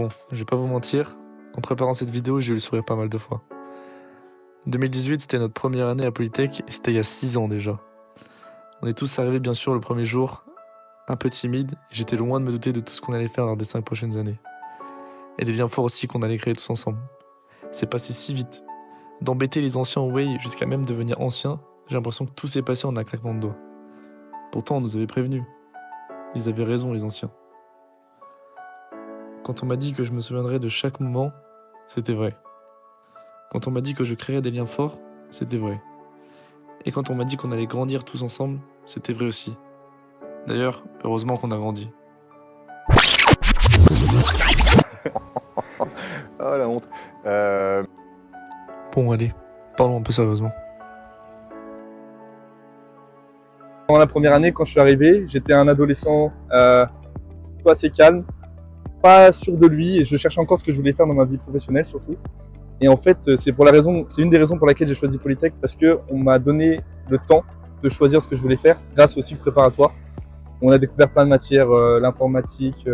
Bon, je vais pas vous mentir, en préparant cette vidéo, j'ai eu le sourire pas mal de fois. 2018, c'était notre première année à Polytech et c'était il y a 6 ans déjà. On est tous arrivés bien sûr le premier jour, un peu timides, et j'étais loin de me douter de tout ce qu'on allait faire lors des 5 prochaines années. Et des liens forts aussi qu'on allait créer tous ensemble. C'est passé si vite. D'embêter les anciens Way jusqu'à même devenir anciens, j'ai l'impression que tout s'est passé en un claquement de doigts. Pourtant, on nous avait prévenus. Ils avaient raison, les anciens. Quand on m'a dit que je me souviendrais de chaque moment, c'était vrai. Quand on m'a dit que je créerais des liens forts, c'était vrai. Et quand on m'a dit qu'on allait grandir tous ensemble, c'était vrai aussi. D'ailleurs, heureusement qu'on a grandi. Oh la honte. Bon, allez, parlons un peu sérieusement. Pendant la première année, quand je suis arrivé, j'étais un adolescent plutôt assez calme, pas sûr de lui, et je cherchais encore ce que je voulais faire dans ma vie professionnelle surtout. Et en fait, c'est une des raisons pour laquelle j'ai choisi Polytech, parce qu'on m'a donné le temps de choisir ce que je voulais faire grâce au cycle préparatoire. On a découvert plein de matières, l'informatique,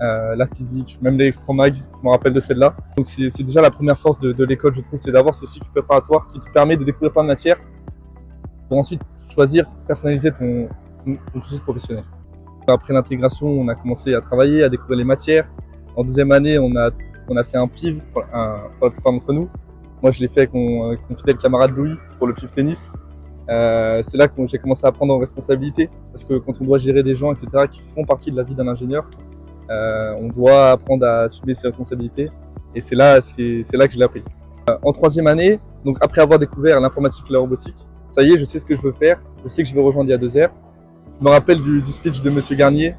la physique, même l'électromag, je me rappelle de celle-là. Donc c'est déjà la première force de l'école, je trouve, c'est d'avoir ce cycle préparatoire qui te permet de découvrir plein de matières pour ensuite choisir, personnaliser ton cursus professionnel. Après l'intégration, on a commencé à travailler, à découvrir les matières. En deuxième année, on a fait un PIV pour la plupart d'entre nous. Moi, je l'ai fait avec mon fidèle camarade Louis pour le PIV tennis. C'est là que j'ai commencé à prendre en responsabilité, parce que quand on doit gérer des gens, etc., qui font partie de la vie d'un ingénieur, on doit apprendre à assumer ses responsabilités. Et c'est là que je l'ai appris. En troisième année, donc après avoir découvert l'informatique et la robotique, ça y est, je sais ce que je veux faire, je sais que je veux rejoindre IA2R. Je me rappelle du speech de Monsieur Garnier,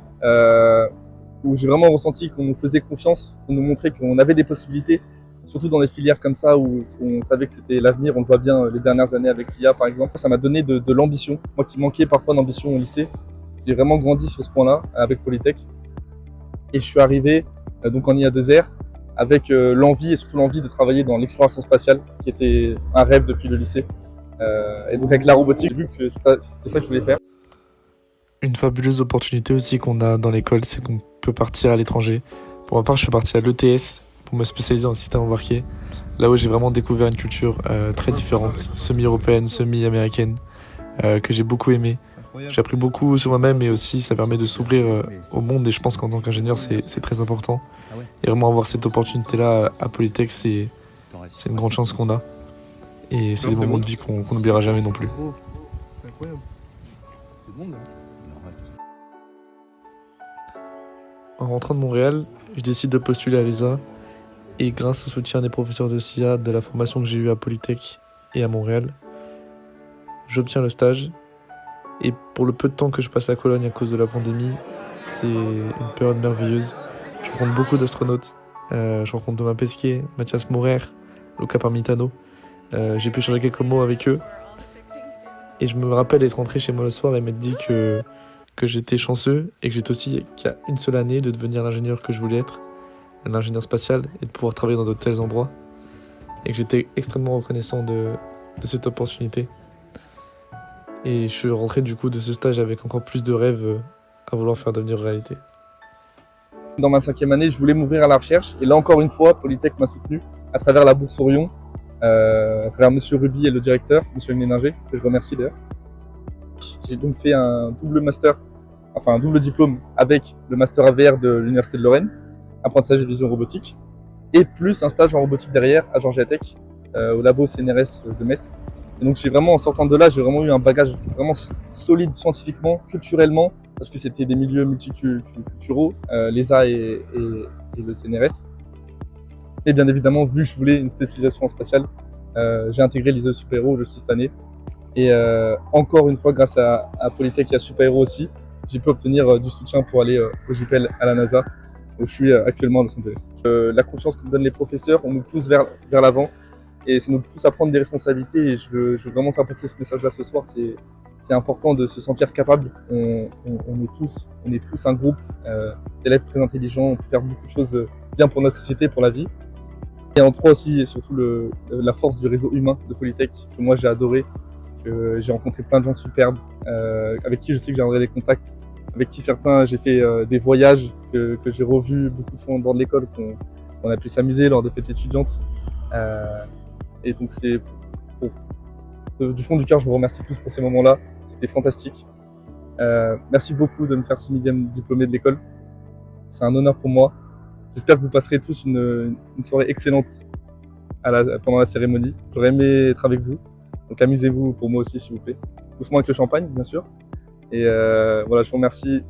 où j'ai vraiment ressenti qu'on nous faisait confiance, qu'on nous montrait qu'on avait des possibilités, surtout dans des filières comme ça où on savait que c'était l'avenir. On le voit bien les dernières années avec l'IA par exemple. Ça m'a donné de l'ambition. Moi qui manquais parfois d'ambition au lycée, j'ai vraiment grandi sur ce point-là avec Polytech. Et je suis arrivé donc en IA2R avec l'envie et surtout l'envie de travailler dans l'exploration spatiale, qui était un rêve depuis le lycée. Et donc avec la robotique, j'ai vu que c'était ça que je voulais faire. Une fabuleuse opportunité aussi qu'on a dans l'école, c'est qu'on peut partir à l'étranger. Pour ma part, je suis parti à l'ETS pour me spécialiser en système embarqué, là où j'ai vraiment découvert une culture très différente, semi-européenne, semi-américaine, que j'ai beaucoup aimé. J'ai appris beaucoup sur moi-même et aussi ça permet de s'ouvrir au monde, et je pense qu'en tant qu'ingénieur c'est très important. Et vraiment avoir cette opportunité-là à Polytech, c'est une grande chance qu'on a. Et c'est des moments de vie qu'on n'oubliera jamais non plus. C'est incroyable. C'est bon là. En rentrant de Montréal, je décide de postuler à l'ESA, et grâce au soutien des professeurs de SIA, de la formation que j'ai eue à Polytech et à Montréal, j'obtiens le stage. Et pour le peu de temps que je passe à Cologne à cause de la pandémie, c'est une période merveilleuse. Je rencontre beaucoup d'astronautes. Je rencontre Thomas Pesquet, Mathias Maurer, Luca Parmitano. J'ai pu échanger quelques mots avec eux. Et je me rappelle être rentré chez moi le soir et m'être dit que j'étais chanceux et que j'étais aussi qu'à une seule année de devenir l'ingénieur que je voulais être, l'ingénieur spatial, et de pouvoir travailler dans de tels endroits. Et que j'étais extrêmement reconnaissant de cette opportunité. Et je suis rentré du coup de ce stage avec encore plus de rêves à vouloir faire devenir réalité. Dans ma cinquième année, je voulais m'ouvrir à la recherche. Et là encore une fois, Polytech m'a soutenu à travers la bourse Orion, à travers Monsieur Ruby et le directeur, Monsieur Méninger, que je remercie d'ailleurs. J'ai donc fait un double diplôme avec le master AVR de l'Université de Lorraine, apprentissage et vision robotique, et plus un stage en robotique derrière à Georgia Tech, au labo CNRS de Metz. Et donc en sortant de là, j'ai vraiment eu un bagage vraiment solide scientifiquement, culturellement, parce que c'était des milieux multiculturaux, l'ESA et le CNRS. Et bien évidemment, vu que je voulais une spécialisation en spatial, j'ai intégré l'ISE Super Héros, je suis cette année. Et encore une fois, grâce à Polytech et à Super Héros aussi, j'ai pu obtenir du soutien pour aller au JPL à la NASA, où je suis actuellement à Los Angeles. La confiance que nous donnent les professeurs, on nous pousse vers l'avant. Et ça nous pousse à prendre des responsabilités, et je veux vraiment faire passer ce message-là ce soir. C'est important de se sentir capable. On est tous un groupe d'élèves très intelligents, on peut faire beaucoup de choses bien pour notre société, pour la vie. Et en trois aussi, et surtout la force du réseau humain de Polytech, que moi j'ai adoré, que j'ai rencontré plein de gens superbes, avec qui je sais que j'aurai des contacts avec qui certains j'ai fait des voyages que j'ai revus beaucoup de fois en dehors de l'école, qu'on a pu s'amuser lors de fêtes étudiantes. Et donc du fond du cœur, je vous remercie tous pour ces moments-là. C'était fantastique. Merci beaucoup de me faire ce 6e diplômé de l'école. C'est un honneur pour moi. J'espère que vous passerez tous une soirée excellente pendant la cérémonie. J'aurais aimé être avec vous. Donc amusez-vous pour moi aussi, s'il vous plaît. Doucement avec le champagne, bien sûr. Et voilà, je vous remercie.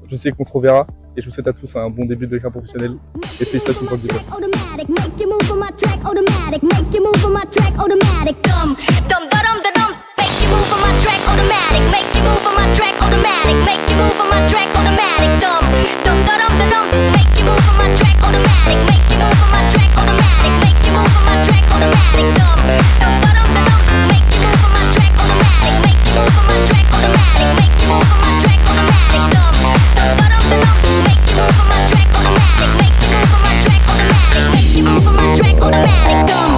Je sais qu'on se reverra. Et je vous souhaite à tous un bon début de carrière professionnelle. Et félicitations pour le diplôme. Automatic, make you move on my track, automatic, make you move on my track, automatic. Dum, dum, dum, dum, make you move on my track, automatic, make you move on my track, automatic, make you move on my track, automatic. Dum, dum, dum, make you move on my track, automatic, make you move on my track, automatic, make you move on my track, automatic. Dum, dum, dum, make you move on my track, automatic, make you move on my track, automatic, make you move on my track, automatic. Dum, dum, make you move on my track, automatic, make you move on my track, automatic, make you move on my track, automatic. Dum, dum.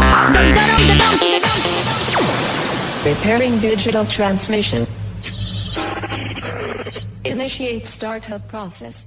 Preparing digital transmission. Initiate startup process.